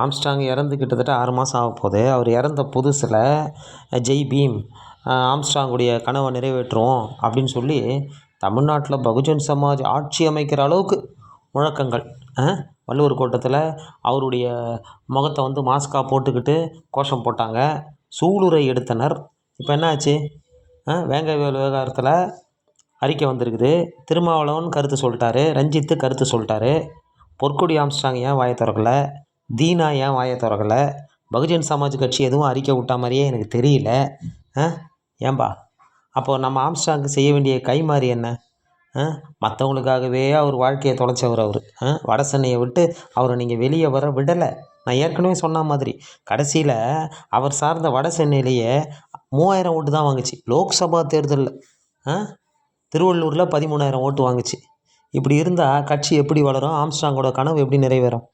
Armstrong இறந்து கிட்டத்தட்ட 6 மாதம் ஆக போகுது. அவர் இறந்த புதுசில் ஜெய் பீம், ஆம்ஸ்ட்ராங்குடைய கனவை நிறைவேற்றுவோம் அப்படின்னு சொல்லி தமிழ்நாட்டில் பகுஜன் சமாஜ் ஆட்சி அமைக்கிற அளவுக்கு முழக்கங்கள். வள்ளுவர் கோட்டத்தில் அவருடைய முகத்தை வந்து மாஸ்காக போட்டுக்கிட்டு கோஷம் போட்டாங்க. சூளுரை எடுத்தனர். இப்போ என்ன ஆச்சு? வேங்கவேல் விவகாரத்தில் அறிக்கை வந்திருக்குது. திருமாவளவன் கருத்து சொல்லிட்டாரு, ரஞ்சித்து கருத்து சொல்லிட்டாரு. பொற்கொடி ஆம்ஸ்ட்ராங் ஏன் வாயை திறக்கலை? தீனா ஏன் வாயை திறக்கலை? பகுஜன் சமாஜ் கட்சி எதுவும் அறிக்கை விட்டா மாதிரியே எனக்கு தெரியல. ஏன்பா அப்போது நம்ம ஆம்ஸ்ட்ராங்கு செய்ய வேண்டிய கைமாறி என்ன? மற்றவங்களுக்காகவே அவர் வாழ்க்கையை தொலைச்சவர் அவர். வட சென்னையை விட்டு அவரை நீங்கள் வெளியே வர விடலை. நான் ஏற்கனவே சொன்ன மாதிரி கடைசியில் அவர் சார்ந்த வட சென்னையிலேயே 3000 ஓட்டு தான் வாங்குச்சு லோக்சபா தேர்தலில். திருவள்ளூரில் 13,000 ஓட்டு வாங்குச்சு. இப்படி இருந்தால் கட்சி எப்படி வளரும்? ஆம்ஸ்ட்ராங்கோட கனவு எப்படி நிறைவேறும்?